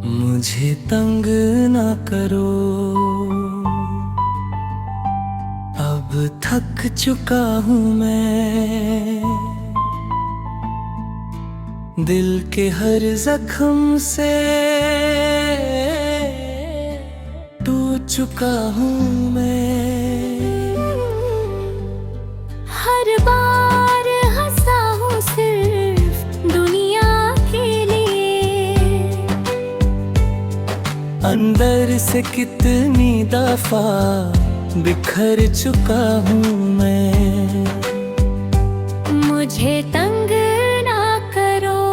मुझे तंग ना करो, अब थक चुका हूँ मैं। दिल के हर जख्म से टूट चुका हूँ मैं। हर बार हंसा हूँ सिर्फ दुनिया के लिए, अंदर से कितनी दफा बिखर चुका हूँ मैं। मुझे तंग ना करो,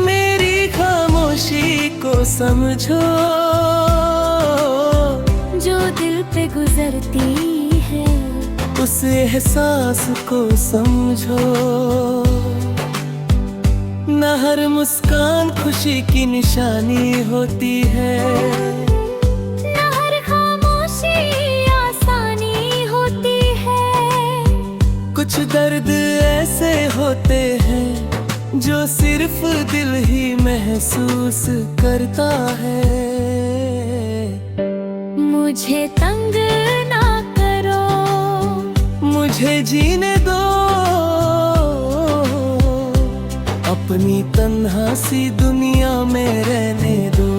मेरी खामोशी को समझो, जो दिल पे गुजरती है उस एहसास को समझो। न हर मुस्कान खुशी की निशानी होती है, न हर खामोशी आसानी होती है। कुछ दर्द ऐसे होते हैं जो सिर्फ दिल ही महसूस करता है। मुझे तंग ना करो, मुझे जीने दो, अपनी तन्हा सी दुनिया में रहने दो।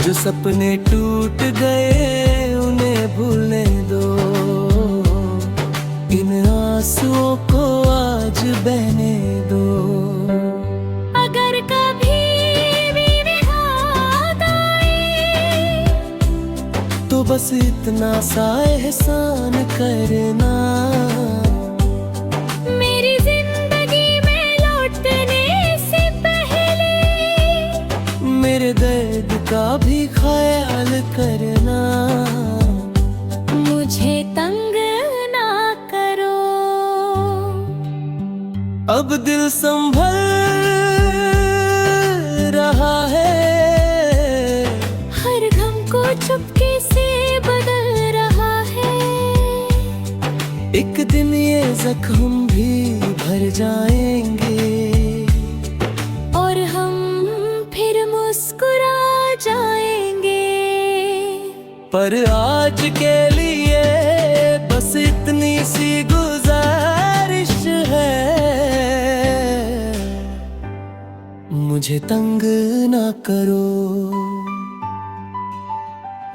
जो सपने टूट गए उन्हें भूलने दो, इन आंसुओं को आज बहने दो। अगर कभी भी निगाह आए तो बस इतना सा एहसान करना, मेरी जिंदगी में लौटने से पहले मेरे दर्द का भी ख्याल करना। मुझे तंग ना करो, अब दिल संभल रहा है, हर गम को चुपके से बदल रहा है। एक दिन ये जख्म भी भर जाएंगे और हम फिर मुस्कुरा जाएंगे। पर आज के लिए बस इतनी सी गुजारिश है, मुझे तंग ना करो,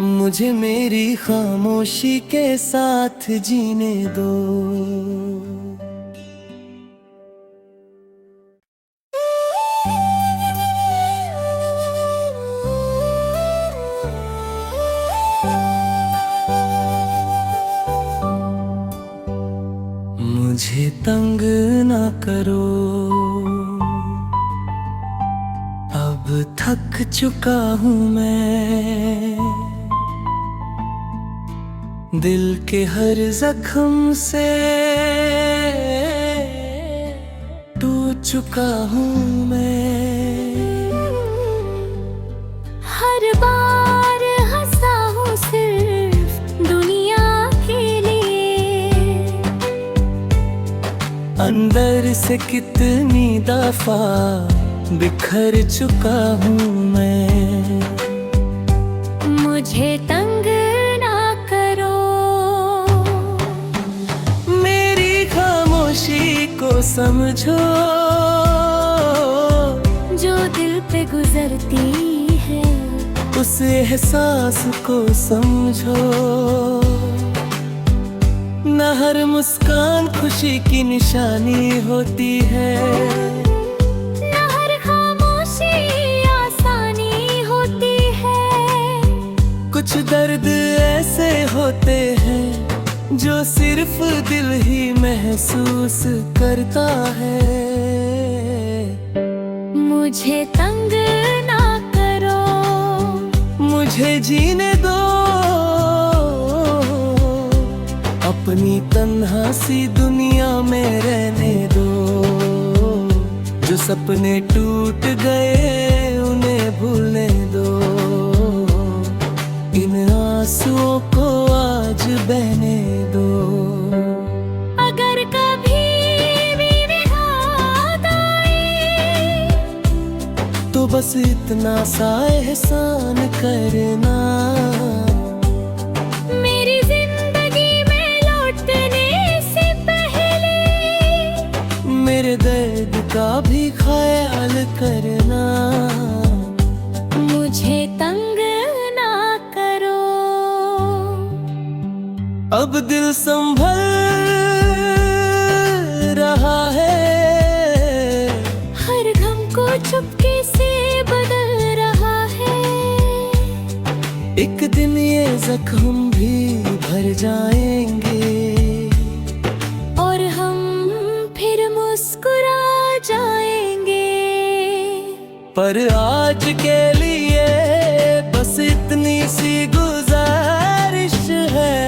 मुझे मेरी खामोशी के साथ जीने दो। मुझे तंग ना करो, अब थक चुका हूँ मैं। दिल के हर जख्म से टूट चुका हूँ मैं। हर बार हंसा हूँ सिर्फ दुनिया के लिए, अंदर से कितनी दफा बिखर चुका हूँ मैं। मुझे तंग ना करो, मेरी खामोशी को समझो, जो दिल पे गुजरती है उस एहसास को समझो। न हर मुस्कान खुशी की निशानी होती है, न हर खामोशी आसानी होती है। कुछ दर्द ऐसे होते हैं जो सिर्फ दिल ही महसूस करता है। मुझे तंग ना करो, मुझे जीने दो, अपनी तन्हा सी दुनिया में रहने दो। जो सपने टूट गए उन्हें भूलने दो, बहने दो। अगर कभी भी विघात आए तो बस इतना सा एहसान करना, मेरी जिंदगी में लौटने से पहले मेरे दर्द का भी ख्याल करना। मुझे तंग ना करो, अब दिल संभल रहा है, हर गम को चुपके से बदल रहा है। एक दिन ये जख्म भी भर जाएंगे और हम फिर मुस्कुरा जाएंगे। पर आज के लिए बस इतनी सी गुजारिश है,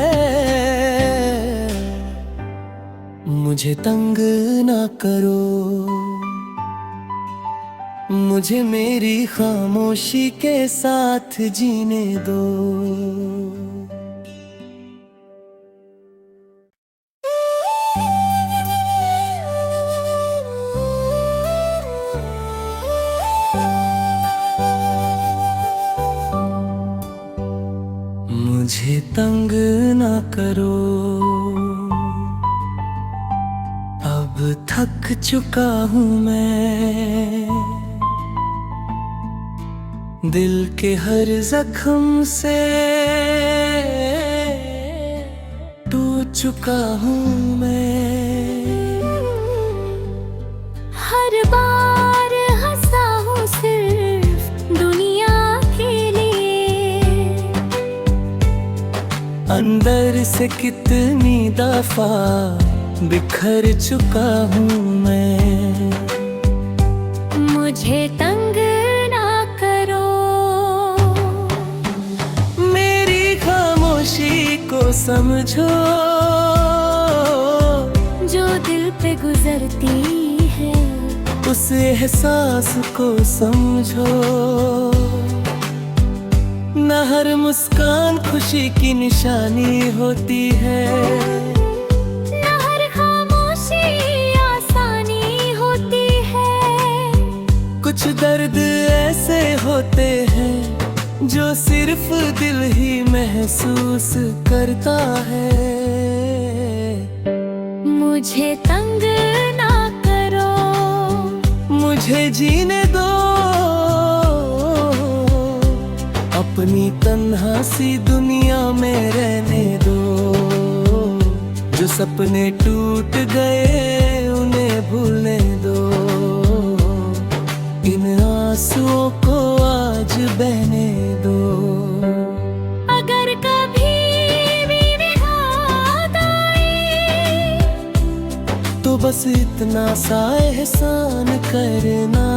मुझे तंग ना करो, मुझे मेरी खामोशी के साथ जीने दो। मुझे तंग ना करो, अब थक चुका हूँ मैं, दिल के हर जख्म से टूट चुका हूँ मैं। हर बार हंसा हूँ सिर्फ दुनिया के लिए, अंदर से कितनी दफा बिखर चुका हूँ मैं। मुझे तंग ना करो, मेरी खामोशी को समझो, जो दिल पे गुजरती है उस एहसास को समझो। न हर मुस्कान खुशी की निशानी होती है, न हर खामोशी आसानी होती है। कुछ दर्द ऐसे होते हैं जो सिर्फ दिल ही महसूस करता है। मुझे तंग ना करो, मुझे जीने दो, अपनी तन्हा सी दुनिया में रहने दो। जो सपने टूट गए उन्हें भूलने दो, इन आंसुओं को आज बहने दो। अगर कभी भी विघात आए तो बस इतना सा एहसान करना,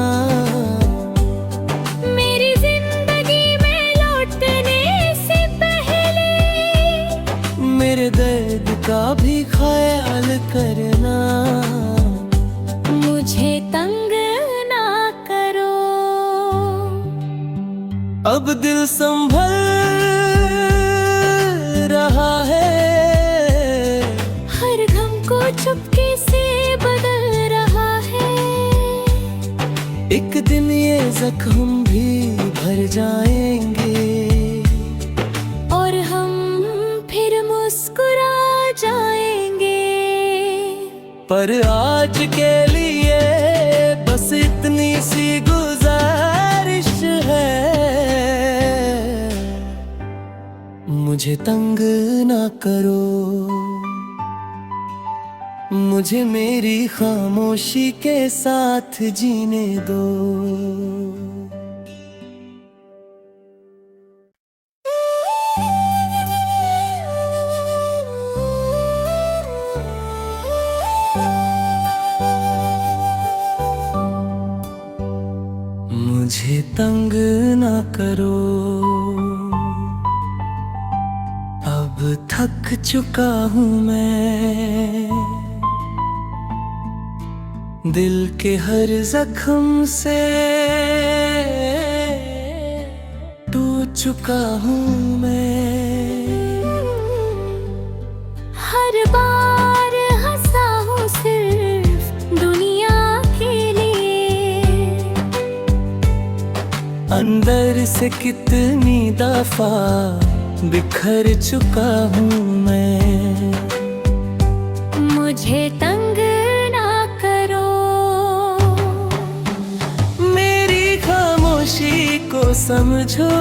मेरी जिंदगी में लौटने से पहले मेरे दर्द का भी ख्याल करना। मुझे तंग ना करो, अब दिल संभल रहा है, हर गम को चुपके से बदल रहा है। एक दिन ये जख्म भी भर जाएंगे और हम फिर मुस्कुरा जाएंगे। पर आज के लिए बस इतनी सी गुजारिश है, मुझे तंग ना करो, मुझे मेरी खामोशी के साथ जीने दो। मुझे तंग ना करो, अब थक चुका हूँ मैं, दिल के हर जख्म से टूट चुका हूँ मैं। अंदर से कितनी दफा बिखर चुका हूँ मैं। मुझे तंग ना करो, मेरी खामोशी को समझो,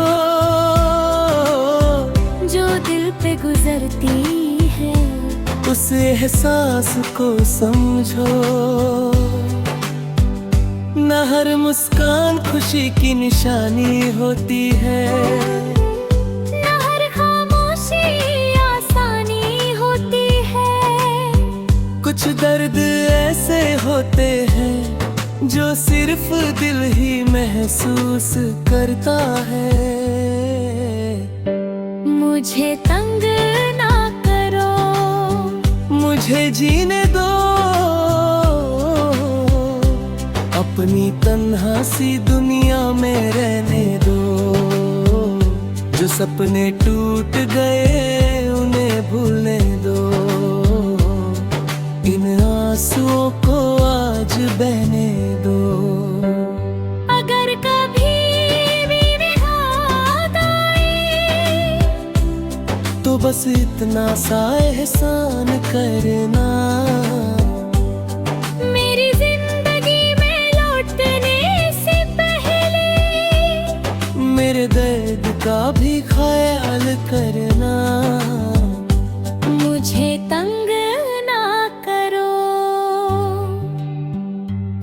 जो दिल पे गुजरती है उस एहसास को समझो। न हर मुस्कान खुशी की निशानी होती है, न हर खामोशी आसानी होती है। कुछ दर्द ऐसे होते हैं जो सिर्फ दिल ही महसूस करता है। मुझे तंग ना करो, मुझे जीने दो, अपनी तन्हा सी दुनिया में रहने दो। जो सपने टूट गए उन्हें भूलने दो, इन आंसुओं को आज बहने दो। अगर कभी भी याद आए तो बस इतना सा एहसान करना, मेरी जिंदगी में लौटने से पहले मेरे दर्द का भी ख्याल करना। मुझे तंग ना करो।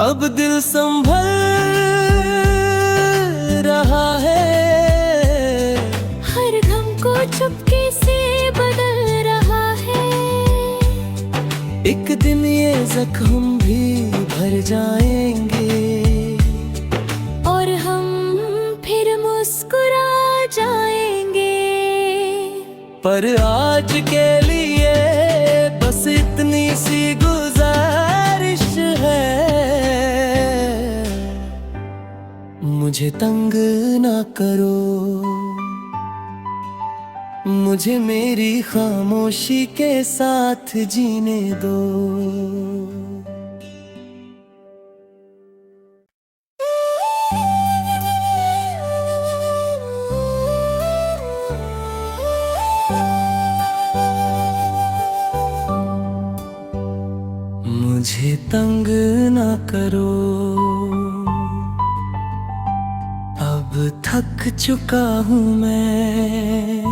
अब दिल संभल रहा है, हर गम को चुपके से बदल रहा है। एक दिन ये जख्म भी भर जाएंगे और हम फिर मुस्कुरा जाएंगे। पर आज के लिए बस इतनी सी गुजारिश है, मुझे तंग ना करो, मुझे मेरी खामोशी के साथ जीने दो। मुझे तंग ना करो, अब थक चुका हूँ मैं।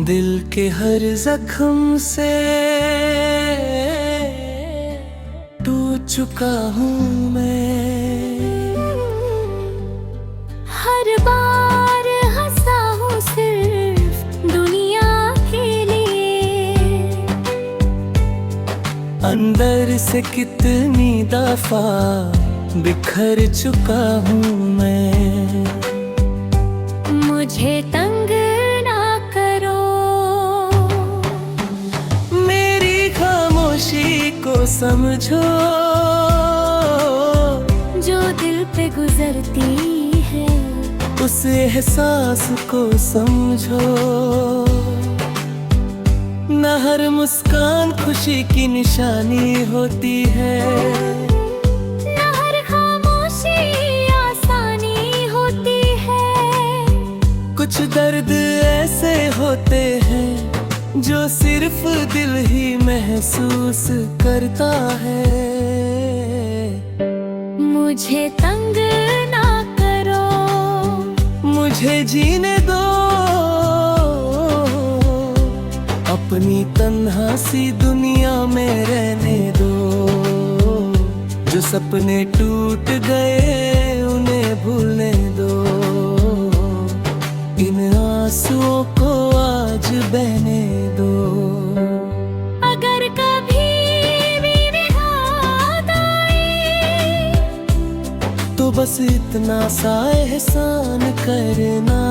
दिल के हर जख्म से टूट चुका हूँ मैं। हर बार हंसा हूँ सिर्फ दुनिया के लिए, अंदर से कितनी दफा बिखर चुका हूँ मैं। मुझे तंग ना करो, मेरी खामोशी को समझो, जो दिल पे गुजरती है उस एहसास को समझो। न हर मुस्कान खुशी की निशानी होती है, न हर खामोशी आसानी होती है। कुछ दर्द ऐसे होते हैं जो सिर्फ दिल ही महसूस करता है। मुझे तंग ना करो, मुझे जीने दो, अपनी तन्हा सी दुनिया में रहने दो। जो सपने टूट गए उन्हें भूलने दो, इन आंसुओं को आज बहने दो। अगर कभी भी याद आए तो बस इतना सा एहसान करना,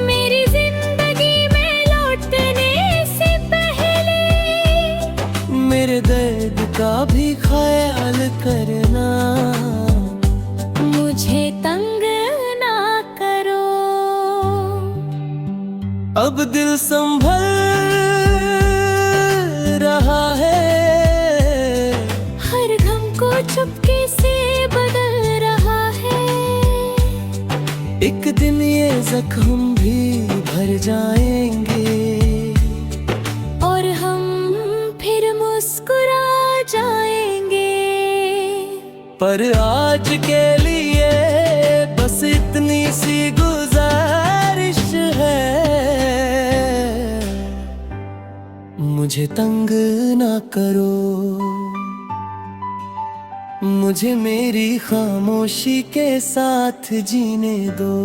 मेरी जिंदगी में लौटने से पहले मेरे दर्द का भी ख्याल करना। मुझे तंग ना करो, अब दिल संभल रहा है, हर गम को चुपके से बदल जख्म भी भर जाएंगे और हम फिर मुस्कुरा जाएंगे। पर आज के लिए बस इतनी सी गुजारिश है, मुझे तंग ना करो, मुझे मेरी खामोशी के साथ जीने दो।